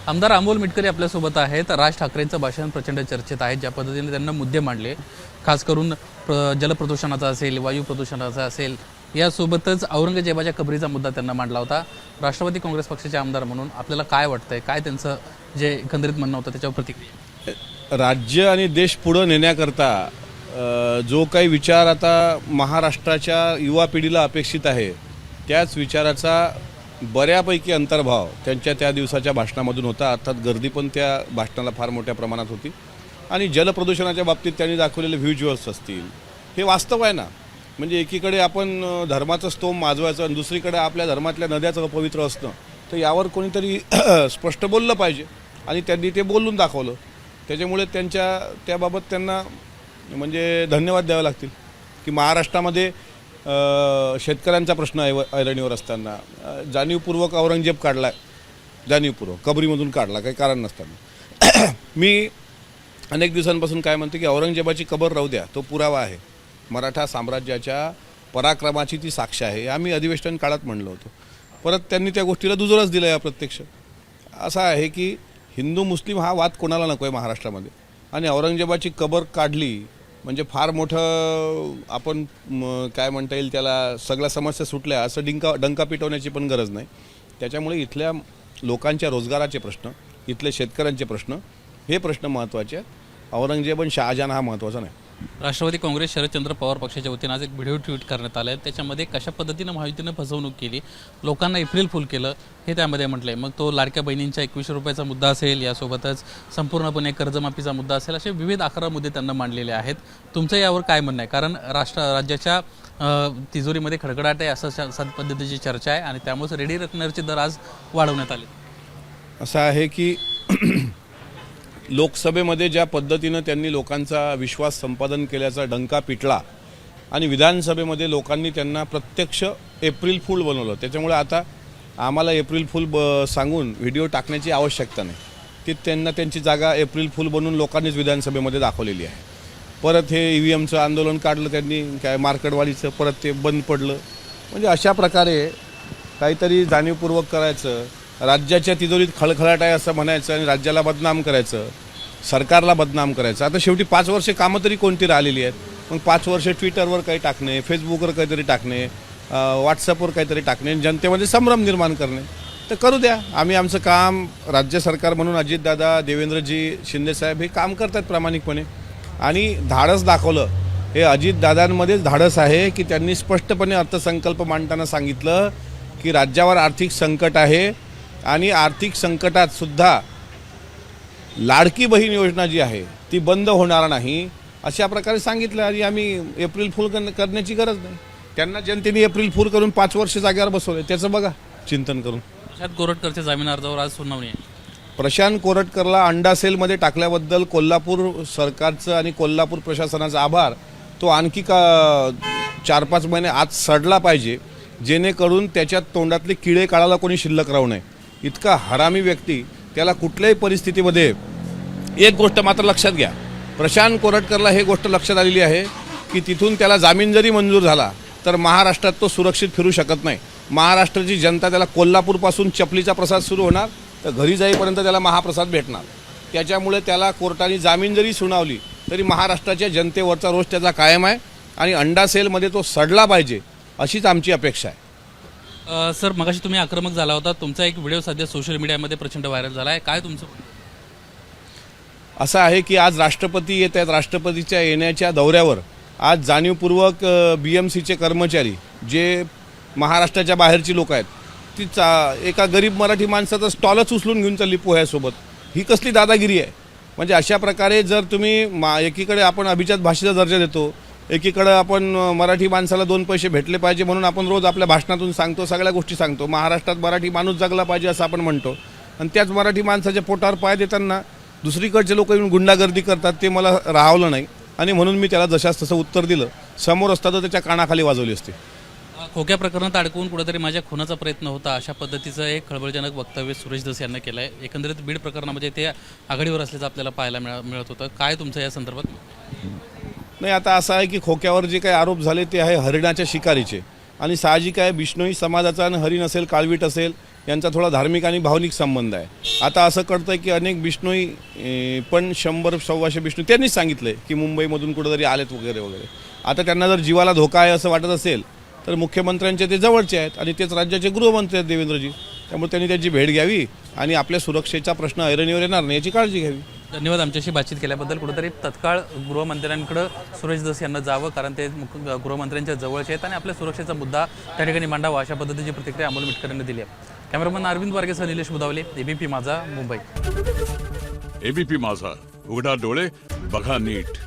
आमदार अमोल मिटकरी आपल्यासोबत आहेत। राज ठाकरेंचं भाषण प्रचंड चर्चेत आहे। ज्या पद्धतीने त्यांना मुद्दे मांडले, खास करून जलप्रदूषणाचा असेल, वायू प्रदूषणाचा असेल, यासोबतच औरंगजेबाच्या कबरीचा मुद्दा त्यांना मांडला होता। राष्ट्रवादी काँग्रेस पक्षाचे आमदार म्हणून आपल्याला काय वाटतंय, काय त्यांचं जे एकंदरीत म्हणणं होतं त्याच्यावर प्रतिक्रिया? राज्य आणि देश पुढे नेण्याकरता जो काही विचार आता महाराष्ट्राच्या युवा पिढीला अपेक्षित आहे, त्याच विचाराचा बऱ्यापैकी अंतर्भाव त्यांच्या त्या दिवसाच्या भाषणामधून होता। अर्थात गर्दी पण त्या भाषणाला फार मोठ्या प्रमाणात होती आणि जलप्रदूषणाच्या बाबतीत त्यांनी दाखवलेले व्हिज्युअल्स असतील, हे वास्तव आहे ना। म्हणजे एकीकडे आपण धर्माचं स्तोम माजवायचं आणि दुसरीकडे आपल्या धर्मातल्या नद्याचं अपवित्र असणं, तर यावर कोणीतरी स्पष्ट बोललं पाहिजे आणि त्यांनी ते बोलून दाखवलं। त्याच्यामुळे त्याबाबत त्यांना म्हणजे धन्यवाद द्यावे लागतील की महाराष्ट्रामध्ये शेतकऱ्यांचा प्रश्न ऐरणीवर असताना जाणीवपूर्वक औरंगजेब काढला, जाणीवपूर्वक कबरीमधून काढला, काही कारण नसताना। मी अनेक दिवसांपासून काय म्हणते की औरंगजेबाची कबर राहू द्या, तो पुरावा आहे, मराठा साम्राज्याच्या पराक्रमाची ती साक्ष आहे। आम्ही अधिवेशन काळात म्हणलं होतं, परत त्यांनी त्या गोष्टीला दुजोराच दिला। या प्रत्यक्ष असा आहे की हिंदू मुस्लिम हा वाद कोणाला नको आहे महाराष्ट्रामध्ये, आणि औरंगजेबाची कबर काढली म्हणजे फार मोठं आपण काय म्हणता येईल त्याला, सगळ्या समस्या सुटल्या असं डंका पिटवण्याची पण गरज नाही। त्याच्यामुळे इथल्या लोकांच्या रोजगाराचे प्रश्न, इथले शेतकऱ्यांचे प्रश्न, हे प्रश्न महत्त्वाचे आहेत। औरंगजेब आणि शहाजहान हा महत्त्वाचा नाही। राष्ट्रवादी काँग्रेस शरदचंद्र पवार पक्षाच्या वतीनं आज एक व्हिडिओ ट्विट करण्यात आला आहे। त्याच्यामध्ये कशा पद्धतीनं महायुतीनं फसवणूक केली, लोकांना एप्रिल फुल केलं, हे त्यामध्ये म्हटलं आहे। मग तो लाडक्या बहिणींच्या 2100 रुपयाचा मुद्दा असेल, यासोबतच संपूर्णपणे कर्जमाफीचा मुद्दा असेल, असे विविध 11 मुद्दे त्यांना मांडलेले आहेत। तुमचं यावर काय म्हणणं आहे? कारण राज्याच्या तिजोरीमध्ये खडखडाट आहे असं पद्धतीची चर्चा आहे आणि त्यामुळेच रेडी रकमेचे दर आज वाढवण्यात आले। असं आहे की लोकसभेमध्ये ज्या पद्धतीनं त्यांनी लोकांचा विश्वास संपादन केल्याचा डंका पिटला आणि विधानसभेमध्ये लोकांनी त्यांना प्रत्यक्ष एप्रिल फूल बनवलं, त्याच्यामुळे आता आम्हाला एप्रिल फूल सांगून व्हिडिओ टाकण्याची आवश्यकता नाही। ती त्यांना त्यांची जागा एप्रिल फूल बनवून लोकांनीच विधानसभेमध्ये दाखवलेली आहे। परत हे EVMचं आंदोलन काढलं त्यांनी, काय मार्केटवाडीचं, परत ते बंद पडलं। म्हणजे अशा प्रकारे काहीतरी जाणीवपूर्वक करायचं, राज्याच्या तिजोरीत खळखळाट आहे असं म्हणायचं आणि राज्याला बदनाम करायचं, सरकारला बदनाम करायचं। आता शेवटी 5 वर्षे कामं तरी कोणती राहिलेली आहेत? मग 5 वर्षे ट्विटरवर काही टाकणे, फेसबुकवर काहीतरी टाकणे, व्हॉट्सअपवर काहीतरी टाकणे, जनतेमध्ये संभ्रम निर्माण करणे, तर करू द्या। आम्ही आमचं काम राज्य सरकार म्हणून अजितदादा, देवेंद्रजी, शिंदेसाहेब हे काम करतात प्रामाणिकपणे आणि धाडस दाखवलं। हे अजितदादांमध्येच धाडस आहे की त्यांनी स्पष्टपणे अर्थसंकल्प मांडताना सांगितलं की राज्यावर आर्थिक संकट आहे आणि आर्थिक संकटात सुद्धा लाडकी बहीण योजना जी आहे ती बंद होणार नाही, अशा प्रकारे सांगितलं। आणि आम्ही एप्रिल फूल करण्याची गरज नाही। त्यांना जनतेने एप्रिल फूल करून 5 वर्ष जागेवर बसवले, त्याचं बघा चिंतन करून। प्रशांत कोरटकरच्या जामीन अर्जावर आज सुनावणी आहे। प्रशांत कोरटकरला अंडा सेलमध्ये टाकल्याबद्दल कोल्हापूर सरकारचं आणि कोल्हापूर प्रशासनाचा आभार। तो आणखी 4-5 महिने आत सडला पाहिजे, जेणेकरून त्याच्या तोंडातले किडे काढायला कोणी शिल्लक राहू नये। इतका हरामी व्यक्ती, त्याला कुठल्याही परिस्थितीमध्ये, एक गोष्ट मात्र लक्षात घ्या, प्रशांत कोरटकरला हे गोष्ट लक्षात आलेली आहे की तिथून त्याला जामीन जरी मंजूर झाला तर महाराष्ट्रात तो सुरक्षित फिरू शकत नाही। महाराष्ट्राची जनता त्याला कोल्हापूरपासून चपलीचा प्रसाद सुरू होणार तर घरी जाईपर्यंत त्याला महाप्रसाद भेटणार। त्याच्यामुळे त्याला कोर्टाने जामीन जरी सुनावली तरी महाराष्ट्राच्या जनतेवरचा रोष त्याचा कायम आहे आणि अंडा सेलमध्ये तो सडला पाहिजे, अशीच आमची अपेक्षा आहे। सर, मगाशी तुम्ही आक्रमक झाला होता, तुमचा एक व्हिडिओ सध्या सोशल मीडियामध्ये प्रचंड व्हायरल झाला आहे, काय तुमचं? असं आहे की आज राष्ट्रपती येत आहेत, राष्ट्रपतीच्या येण्याच्या दौऱ्यावर आज जाणीवपूर्वक BMCचे कर्मचारी, जे महाराष्ट्राच्या बाहेरची लोक आहेत, ती एका गरीब मराठी माणसाचा स्टॉलच उचलून घेऊन चालली पोह्यासोबत। ही कसली दादागिरी आहे? म्हणजे अशा प्रकारे जर तुम्ही एकीकडे आपण अभिजात भाषेचा दर्जा देतो, एकीकडे आपण मराठी माणसाला 2 पैसे भेटले पाहिजे म्हणून आपण रोज आपल्या भाषणातून सांगतो, सगळ्या गोष्टी सांगतो, महाराष्ट्रात मराठी माणूस जगला पाहिजे असं आपण म्हणतो, आणि त्याच मराठी माणसाच्या पोटावर पाय देताना दुसरीकडचे लोक येऊन गुंडागर्दी करतात, ते मला राहवलं नाही आणि म्हणून मी त्याला जशास तसं उत्तर दिलं। समोर असता तर त्याच्या कानाखाली वाजवली असते। खोक्या प्रकरणात अडकवून कुठेतरी माझ्या खुनाचा प्रयत्न होता, अशा पद्धतीचं एक खळबळजनक वक्तव्य सुरेश धस यांना केलं आहे। एकंदरीत बीड प्रकरणामध्ये ते आघाडीवर असल्याचं आपल्याला पाहायला मिळत होतं, काय तुमचं या संदर्भात? नाही, आता असं आहे की खोक्यावर जे काही आरोप झाले ते आहे हरिणाच्या शिकारीचे, आणि साहजिक आहे बिष्णोई समाजाचा आणि हरिण असेल, काळवीट असेल, यांचा थोडा धार्मिक आणि भावनिक संबंध आहे. आता असं कळतं की अनेक बिश्नोई पण 100-125 बिश्नोई त्यांनीच सांगितलं की मुंबईमधून कुठेतरी आलेत वगैरे वगैरे. आता त्यांना जर जीवाला धोका आहे असं वाटत असेल तर मुख्यमंत्र्यांचे ते जवळचे आहेत आणि तेच राज्याचे गृहमंत्री आहेत देवेंद्रजी. त्यामुळे त्यांनी त्याची भेट घ्यावी आणि आपल्या सुरक्षेचा प्रश्न ऐरणीवर येणार नाही याची काळजी घ्यावी. धन्यवाद आमच्याशी बातचीत केल्याबद्दल. कुठेतरी तत्काळ गृहमंत्र्यांकडे सुरेश धस यांना जावं, कारण ते गृहमंत्र्यांच्या जवळचे आहेत आणि आपल्या सुरक्षेचा मुद्दा त्या ठिकाणी मांडावा, अशा पद्धतीची प्रतिक्रिया अमोल मिटकर यांनी दिली आहे. कॅमेरामन अरविंद वारगेसह निलेश बुदावले, एबीपी माझा, मुंबई. एबीपी माझा, उघडा डोळे बघा नीट.